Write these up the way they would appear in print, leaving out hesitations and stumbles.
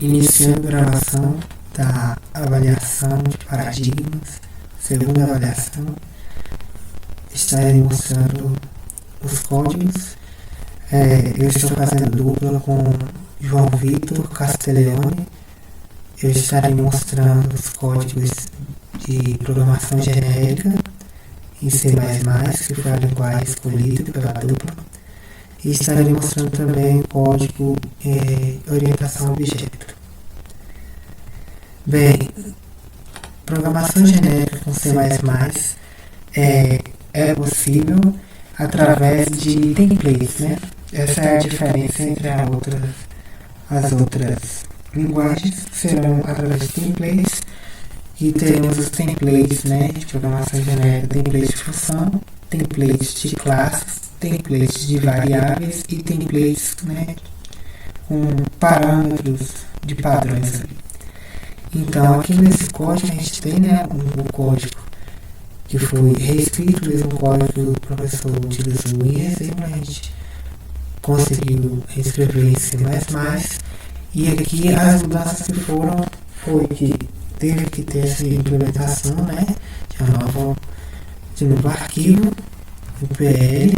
Iniciando a gravação da avaliação de paradigmas, segunda avaliação, estarei mostrando os códigos. Eu estou fazendo dupla com João Vitor Castiglione. Eu estarei mostrando os códigos de programação genérica em C++, que foi a linguagem escolhida pela dupla. E estarei mostrando também o código orientação a objeto. Bem, programação genérica com C++ é possível através de templates, né? Essa é a diferença entre as outras linguagens, serão através de templates, e teremos os templates, né, de programação genérica, templates de função, templates de classes, templates de variáveis e templates, né, com parâmetros de padrões ali. Então aqui nesse código a gente tem, né, um código que foi reescrito, mesmo código que o professor utilizou em exemplo, a gente conseguiu reescrever em C++, e aqui as mudanças que foram foi que teve que ter essa implementação, né, de novo arquivo, UPL,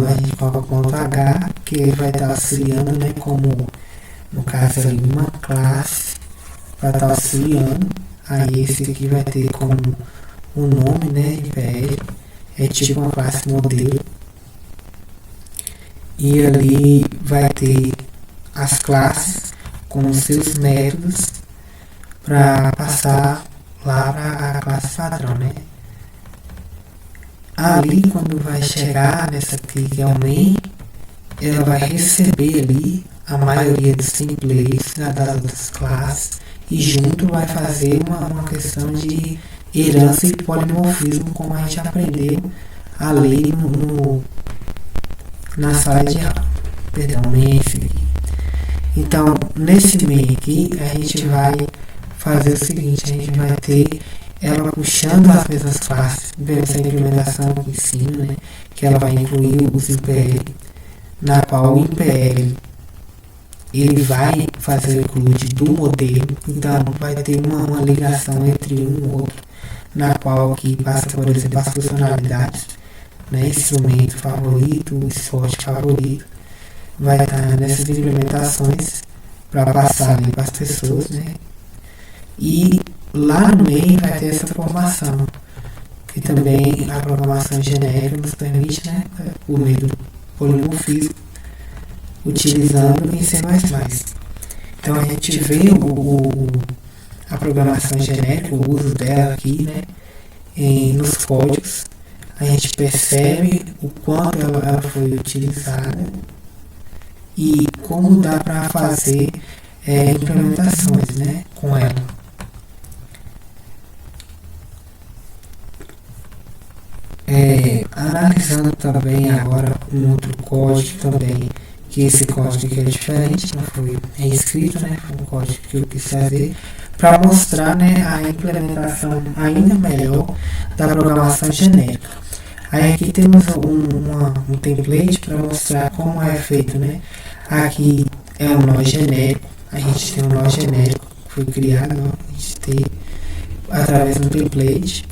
a gente coloca ponto H, que ele vai estar auxiliando, né, como no caso ali uma classe, vai estar auxiliando. Aí esse aqui vai ter como o nome, né, IPL, é tipo uma classe modelo, e ali vai ter as classes com os seus métodos para passar lá para a classe padrão, né? Ali, quando vai chegar nessa aqui que é o main, ela vai receber ali a maioria dos templates das outras classes e junto vai fazer uma questão de herança e polimorfismo, como a gente aprendeu a ler na sala de aula. Perdão, main aqui. Então, nesse main aqui, a gente vai fazer o seguinte, a gente vai ter ela puxando as mesmas classes, essa implementação aqui em cima, né, que ela vai incluir os IPL, na qual o IPL ele vai fazer o include do modelo, então vai ter uma ligação entre um e outro, na qual aqui passa, por exemplo, as funcionalidades, né, instrumento favorito, esporte favorito, vai estar nessas implementações para passar ali para as pessoas, né? E lá no meio vai ter essa formação, que também a programação genérica nos permite, né, por meio do polimorfismo, utilizando em C++. Então a gente vê a programação genérica, o uso dela aqui, né, nos códigos. A gente percebe o quanto ela foi utilizada e como dá para fazer implementações, né, com ela. Analisando também agora um outro código também, que esse código aqui é diferente, não foi reescrito, né, foi um código que eu quis fazer para mostrar, né, a implementação ainda melhor da programação genérica. Aí aqui temos um template para mostrar como é feito, né. Aqui é um nó genérico, a gente tem um nó genérico que foi criado, a gente tem através do template.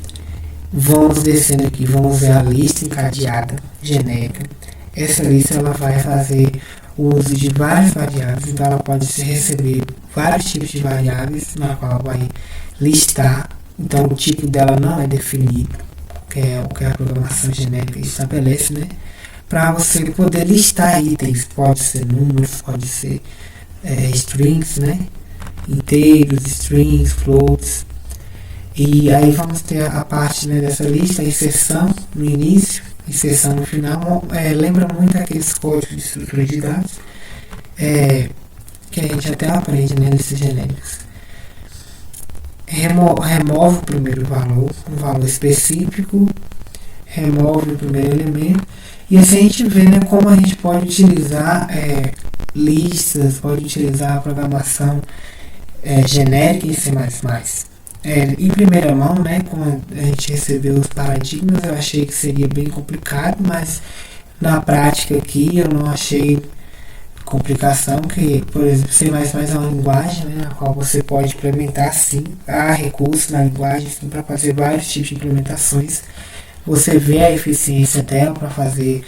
Vamos descendo aqui, vamos ver a lista encadeada genérica. Essa lista ela vai fazer o uso de várias variáveis, então ela pode receber vários tipos de variáveis, na qual vai listar. Então o tipo dela não é definido, que é o que a programação genérica estabelece, né? Para você poder listar itens, pode ser números, pode ser strings, né? Inteiros, strings, floats. E aí vamos ter a parte, né, dessa lista, a inserção no início, inserção no final. Lembra muito aqueles códigos de estrutura de dados que a gente até aprende, né, nesses genéricos. Remove o primeiro valor, um valor específico, remove o primeiro elemento, e assim a gente vê, né, como a gente pode utilizar listas, pode utilizar a programação genérica em C++. Em primeira mão, né, quando a gente recebeu os paradigmas, eu achei que seria bem complicado, mas na prática aqui eu não achei complicação que, por exemplo, C++ é uma linguagem, né, na qual você pode implementar sim, há recursos na linguagem para fazer vários tipos de implementações. Você vê a eficiência dela para fazer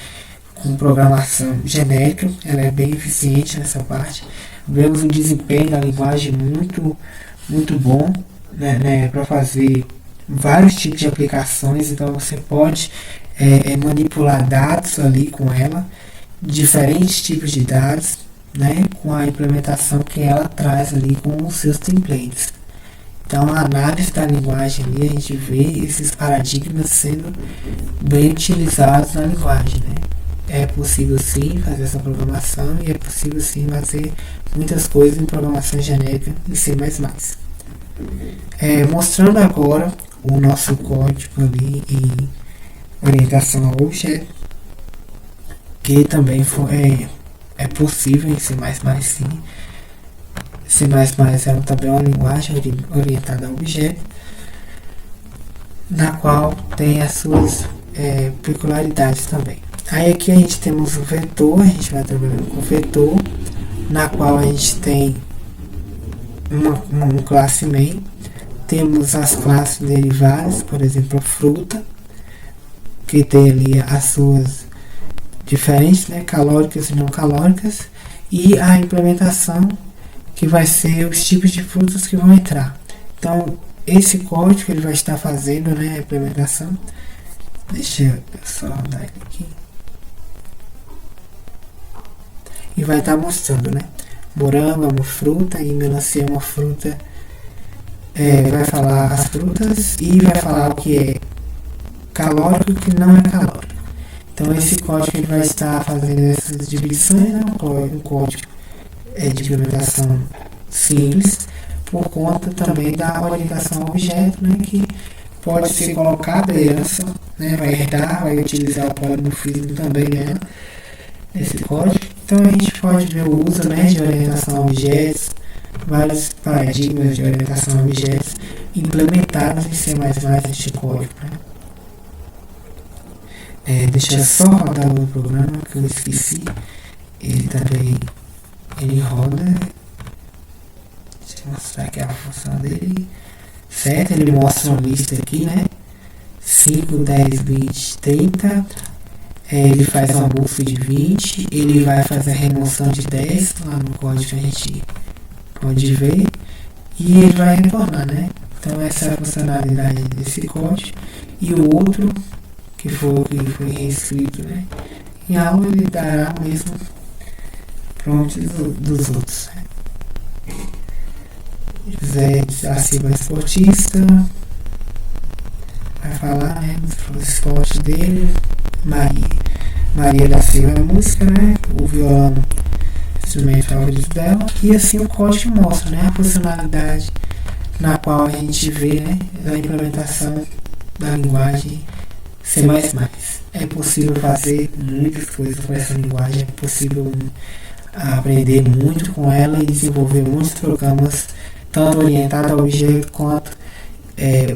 com programação genérica, ela é bem eficiente nessa parte. Vemos um desempenho da linguagem muito bom, né, para fazer vários tipos de aplicações, então você pode manipular dados ali com ela, diferentes tipos de dados, né, com a implementação que ela traz ali com os seus templates. Então, a análise da linguagem ali, a gente vê esses paradigmas sendo bem utilizados na linguagem, né? É possível sim fazer essa programação e é possível sim fazer muitas coisas em programação genérica em C++. Mostrando agora o nosso código ali em orientação a objeto, que também é possível em C++ sim. C++ é também uma linguagem orientada a objeto, na qual tem as suas peculiaridades também. Aí aqui a gente temos o vetor, a gente vai trabalhando com o vetor, na qual a gente tem uma classe main, temos as classes derivadas, por exemplo, a fruta, que tem ali as suas diferentes, né, calóricas e não calóricas, e a implementação, que vai ser os tipos de frutas que vão entrar. Então, esse código ele vai estar fazendo, né, a implementação. Deixa eu só rodar ele aqui. E vai estar mostrando, né? Morango é uma fruta e melancia é uma fruta. Vai falar as frutas e vai falar o que é calórico e o que não é calórico. Então esse código ele vai estar fazendo essas divisões, né? Um código de implementação simples, por conta também da orientação ao objeto, né? Que pode ser colocada a herança, né? Vai herdar, vai utilizar o polimorfismo também, né? Esse código. Então a gente pode ver o uso, né, de orientação a objetos, vários paradigmas de orientação a objetos implementados em C++ neste código. Né? Deixa eu só rodar o programa que eu esqueci. Ele também roda. Deixa eu mostrar aqui a função dele. Certo? Ele mostra uma lista aqui, né? 5, 10, 20, 30. Ele faz uma busca de 20, ele vai fazer a remoção de 10, lá no código a gente pode ver, e ele vai retornar, né? Então essa é a funcionalidade desse código. E o outro, que foi reescrito, né? Em aula ele dará o mesmo prompt dos outros. Né? José da Silva esportista, vai falar, né, do esporte dele. Maria da Silva é música, né? O violão, instrumento favorito dela. E assim o código mostra, né, a funcionalidade na qual a gente vê, né, a implementação da linguagem C++. É possível fazer muitas coisas com essa linguagem, é possível aprender muito com ela e desenvolver muitos programas, tanto orientados a objeto quanto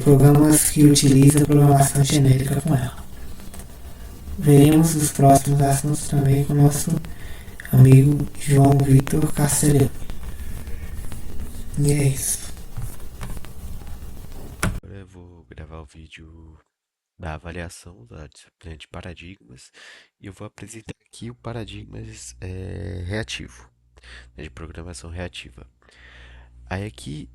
programas que utilizam programação genérica com ela. Veremos os próximos assuntos também com o nosso amigo João Vitor Castelhano. E é isso. Agora eu vou gravar o vídeo da avaliação da disciplina de paradigmas e eu vou apresentar aqui o paradigmas reativo, né, de programação reativa. Aí aqui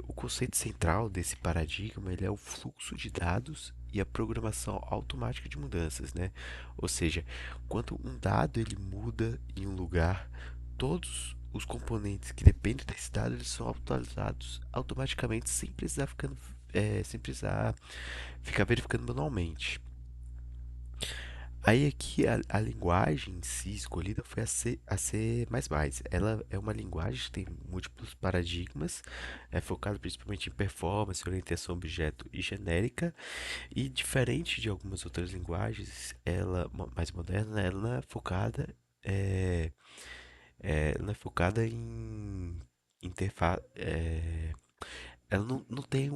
o conceito central desse paradigma ele é o fluxo de dados e a programação automática de mudanças, né? Ou seja, quando um dado ele muda em um lugar, todos os componentes que dependem desse dado eles são atualizados automaticamente sem precisar ficar verificando manualmente. Aí aqui a linguagem em si escolhida foi a C++. Ela é uma linguagem que tem múltiplos paradigmas, é focada principalmente em performance, orientação a objeto e genérica, e diferente de algumas outras linguagens, mais moderna, é, ela é focada em interface, ela não tem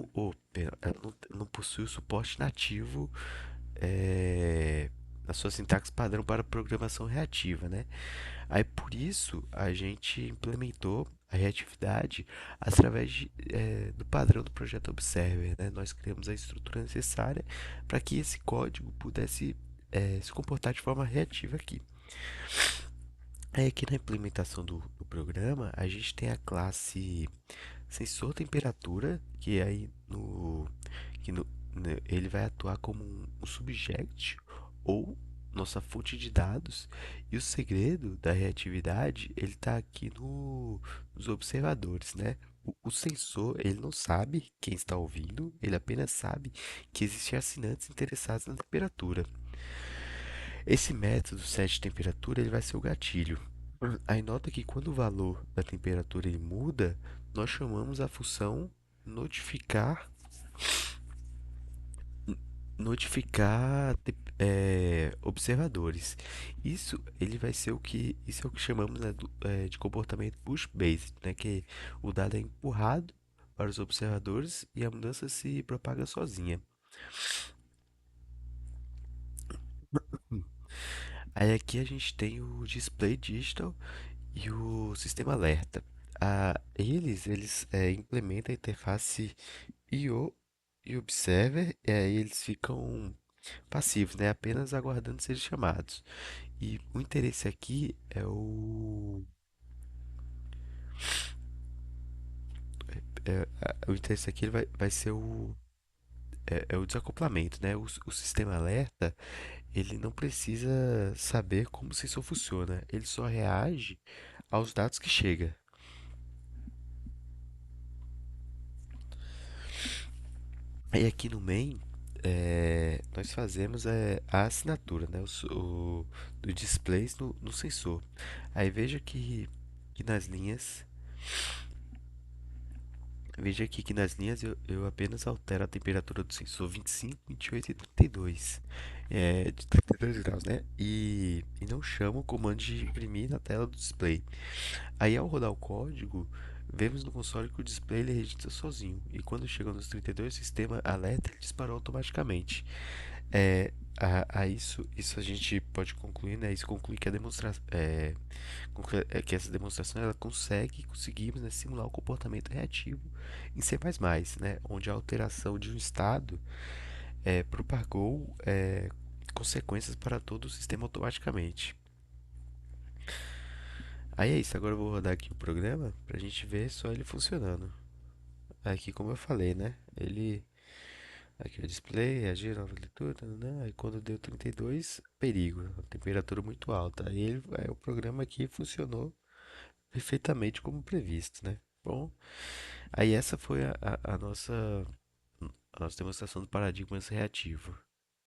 ela não possui o suporte nativo é, na sua sintaxe padrão para programação reativa, né? Aí por isso a gente implementou a reatividade através do padrão do projeto Observer, né? Nós criamos a estrutura necessária para que esse código pudesse se comportar de forma reativa aqui. Aí aqui na implementação do programa, a gente tem a classe sensor temperatura, que aí ele vai atuar como um subject ou nossa fonte de dados. E o segredo da reatividade, ele está aqui nos observadores, né? O sensor, ele não sabe quem está ouvindo, ele apenas sabe que existem assinantes interessados na temperatura. Esse método set temperatura, ele vai ser o gatilho. Aí nota que quando o valor da temperatura ele muda, nós chamamos a função notificar observadores. Isso é o que chamamos, né, de comportamento push based, né, que o dado é empurrado para os observadores e a mudança se propaga sozinha. Hum. Aí aqui a gente tem o display digital e o sistema alerta. Eles implementam a interface IO e Observer, e aí eles ficam passivos, né? Apenas aguardando serem chamados. E o interesse aqui o interesse aqui ele vai ser o desacoplamento, né? O sistema alerta, ele não precisa saber como o sensor funciona, ele só reage aos dados que chega. Aí aqui no main, nós fazemos a assinatura, né? Do displays no sensor. Aí que nas linhas, veja aqui que nas linhas eu apenas altero a temperatura do sensor 25, 28 e 32, de 32 graus, né? E não chamo o comando de imprimir na tela do display. Aí ao rodar o código, vemos no console que o display ele registra sozinho. E quando chega nos 32, o sistema alerta ele disparou automaticamente. Isso a gente pode concluir, né? Isso conclui que a demonstração, que essa demonstração ela conseguimos, né, simular o comportamento reativo em C++, né? Onde a alteração de um estado propagou consequências para todo o sistema automaticamente. Aí é isso, agora eu vou rodar aqui o programa pra gente ver só ele funcionando. Aqui como eu falei, né? Aqui o display, reagir nova leitura, né? Aí quando deu 32, perigo, a temperatura muito alta. Aí o programa aqui funcionou perfeitamente como previsto, né? Bom, aí essa foi a nossa demonstração do paradigma reativo.